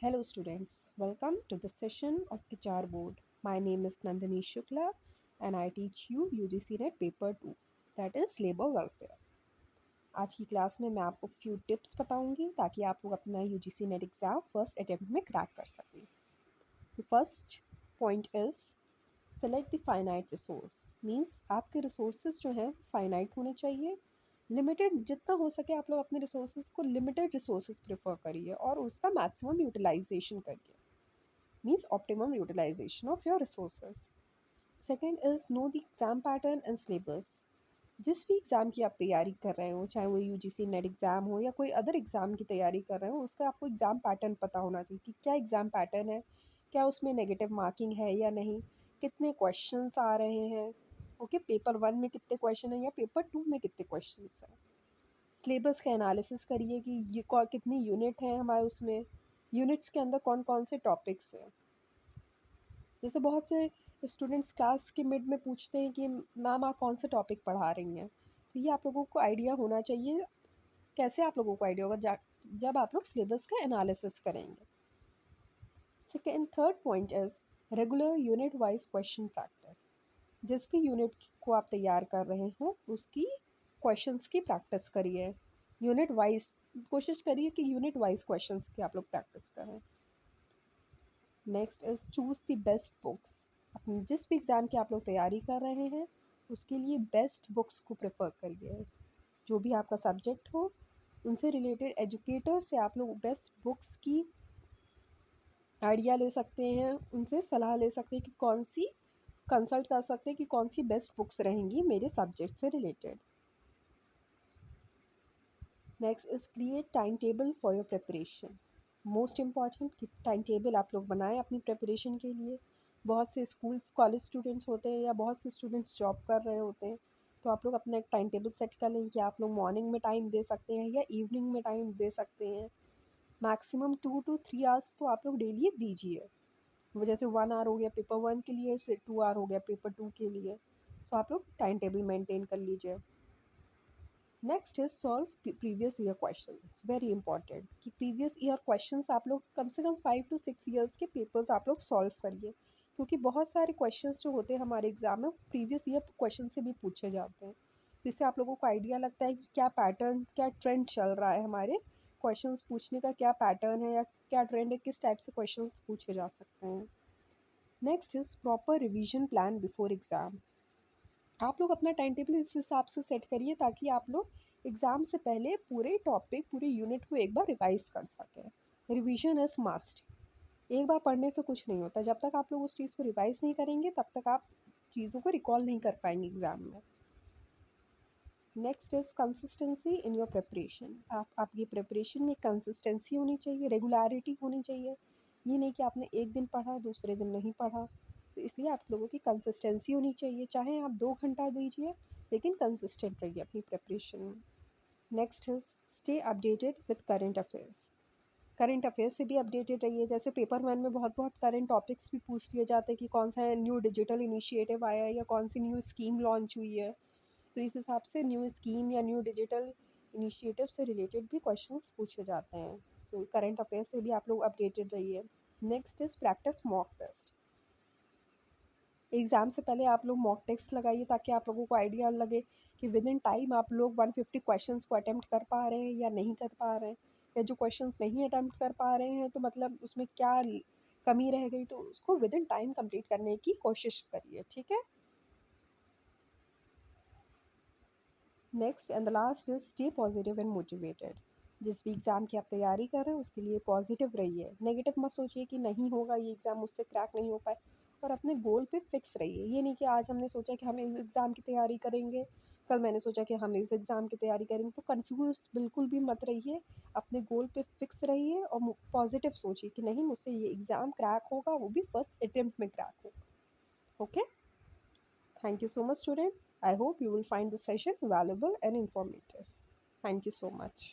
Hello students, welcome to the session of HR board. My name is Nandini Shukla and I teach you UGC NET paper 2 that is labor welfare. आज की class में मैं आपको few tips बताऊंगी ताकि आप लोग अपना UGC NET exam first attempt में क्रैक कर सकें. The first point is select the finite resource. Means आपके रिसोर्सेज जो हैं फाइनाइट होने चाहिए. लिमिटेड जितना हो सके आप लोग अपने रिसोर्सेज को लिमिटेड रिसोर्सेज प्रेफर करिए और उसका मैक्सिमम यूटिलाइजेशन करिए. Means optimum utilization of your resources. Second is know the exam pattern and syllabus. जिस भी एग्ज़ाम की आप तैयारी कर रहे हो, चाहे वो UGC नेट एग्ज़ाम हो या कोई अदर एग्ज़ाम की तैयारी कर रहे हो, उसका आपको एग्ज़ाम पैटर्न पता होना चाहिए कि क्या एग्ज़ाम पैटर्न है, क्या उसमें नेगेटिव मार्किंग है या नहीं, कितने क्वेश्चंस आ रहे हैं, ओके, पेपर 1 में कितने क्वेश्चन हैं या पेपर 2 में कितने क्वेश्चंस हैं. सिलेबस का एनालिसिस करिए कि ये कितनी यूनिट हैं हमारे उसमें, यूनिट्स के अंदर कौन कौन से टॉपिक्स हैं. जैसे बहुत से स्टूडेंट्स क्लास के मिड में पूछते हैं कि मैम आप कौन से टॉपिक पढ़ा रही हैं, तो ये आप लोगों को आइडिया होना चाहिए. कैसे आप लोगों को आइडिया होगा जब आप लोग सिलेबस का एनालिसिस करेंगे. Second third point is regular unit wise question practice. जिस भी यूनिट को आप तैयार कर रहे हो उसकी क्वेश्चंस की प्रैक्टिस करिए. यूनिट वाइज कोशिश करिए कि यूनिट वाइज क्वेश्चंस की आप लोग प्रैक्टिस करें. Next is choose the best books. अपनी जिस भी एग्ज़ाम की आप लोग तैयारी कर रहे हैं उसके लिए बेस्ट बुक्स को प्रेफर करिए. जो भी आपका सब्जेक्ट हो उनसे रिलेटेड एजुकेटर से आप लोग बेस्ट बुक्स की आइडिया ले सकते हैं, उनसे सलाह ले सकते हैं कि कौन सी कंसल्ट कर सकते हैं कि कौन सी बेस्ट बुक्स रहेंगी मेरे सब्जेक्ट से related. Next is create time table for your preparation. Most important कि टाइम टेबल आप लोग बनाएं अपनी प्रिपरेशन के लिए. बहुत से स्कूल्स कॉलेज स्टूडेंट्स होते हैं या बहुत से स्टूडेंट्स जॉब कर रहे होते हैं, तो आप लोग अपना एक टाइम टेबल सेट कर लें कि आप लोग मॉर्निंग में टाइम दे सकते हैं या इवनिंग में टाइम दे सकते हैं. मैक्सिमम 2 to 3 आवर्स तो आप लोग डेली दीजिए. वो जैसे 1 आवर हो गया पेपर 1 के लिए, से 2 आवर हो गया पेपर 2 के लिए. सो आप लोग टाइम टेबल मेंटेन कर लीजिए. Next is solve previous year question. Very important कि प्रीवियस ईयर क्वेश्चंस आप लोग कम से कम 5 to 6 ईयर्स के पेपर्स आप लोग सॉल्व करिए, क्योंकि बहुत सारे क्वेश्चंस जो होते हैं हमारे एग्जाम में प्रीवियस ईयर क्वेश्चन से भी पूछे जाते हैं. तो इससे आप लोगों को आइडिया लगता है कि क्या पैटर्न, क्या ट्रेंड चल रहा है, हमारे क्वेश्चंस पूछने का क्या पैटर्न है या क्या ट्रेंड है, किस टाइप से क्वेश्चंस पूछे जा सकते हैं. Next is proper revision plan before exam. आप लोग अपना टाइम टेबल इस हिसाब से सेट करिए ताकि आप लोग एग्ज़ाम से पहले पूरे टॉपिक, पूरे यूनिट को एक बार रिवाइज़ कर सकें. Revision is must. एक बार पढ़ने से कुछ नहीं होता. जब तक आप लोग उस चीज़ को रिवाइज़ नहीं करेंगे तब तक आप चीज़ों को रिकॉल नहीं कर पाएंगे एग्ज़ाम में. Next is consistency in your preparation. आपकी प्रिपरेशन में कंसिस्टेंसी होनी चाहिए, रेगुलरिटी होनी चाहिए. ये नहीं कि आपने एक दिन पढ़ा दूसरे दिन नहीं पढ़ा. तो इसलिए आप लोगों की कंसिस्टेंसी होनी चाहिए. चाहे आप 2 घंटा दीजिए लेकिन कंसिस्टेंट रहिए अपनी प्रिपरेशन में. Next is stay updated with current affairs. Current affairs से भी अपडेटेड रहिए. जैसे पेपर 1 में बहुत बहुत करंट टॉपिक्स भी पूछ लिए जाते हैं कि कौन सा न्यू डिजिटल इनिशिएटिव आया है या कौन सी न्यू स्कीम लॉन्च हुई है. तो इस हिसाब से न्यू स्कीम या न्यू डिजिटल इनिशिएटिव से रिलेटेड भी क्वेश्चंस पूछे जाते हैं. सो करंट अफेयर्स से भी आप लोग अपडेटेड रहिए. Next is practice mock test. Exam से पहले आप लोग मॉक टेस्ट लगाइए ताकि आप लोगों को आइडिया लगे कि विद इन टाइम आप लोग 150 क्वेश्चंस को अटेम्प्ट कर पा रहे हैं या नहीं कर पा रहे हैं, या जो क्वेश्चंस नहीं अटेम्प्ट कर पा रहे हैं तो मतलब उसमें क्या कमी रह गई, तो उसको विद इन टाइम कंप्लीट करने की कोशिश करिए. ठीक है. Next and the last is stay positive and motivated. जिस भी एग्ज़ाम की आप तैयारी कर रहे हैं उसके लिए पॉजिटिव रहिए. नेगेटिव मत सोचिए कि नहीं होगा ये एग्ज़ाम, मुझसे क्रैक नहीं हो पाए. और अपने गोल पे फिक्स रहिए. ये नहीं कि आज हमने सोचा कि हम इस एग्ज़ाम की तैयारी करेंगे, कल मैंने सोचा कि हम इस एग्ज़ाम की तैयारी करेंगे, तो कन्फ्यूज बिल्कुल भी मत रहिए. अपने गोल पे फिक्स रहिए और पॉजिटिव सोचिए कि नहीं, मुझसे ये एग्ज़ाम क्रैक होगा, वो भी फर्स्ट अटेम्प्ट में क्रैक होगा. Okay. Thank you so much, student. I hope you will find the session valuable and informative. Thank you so much.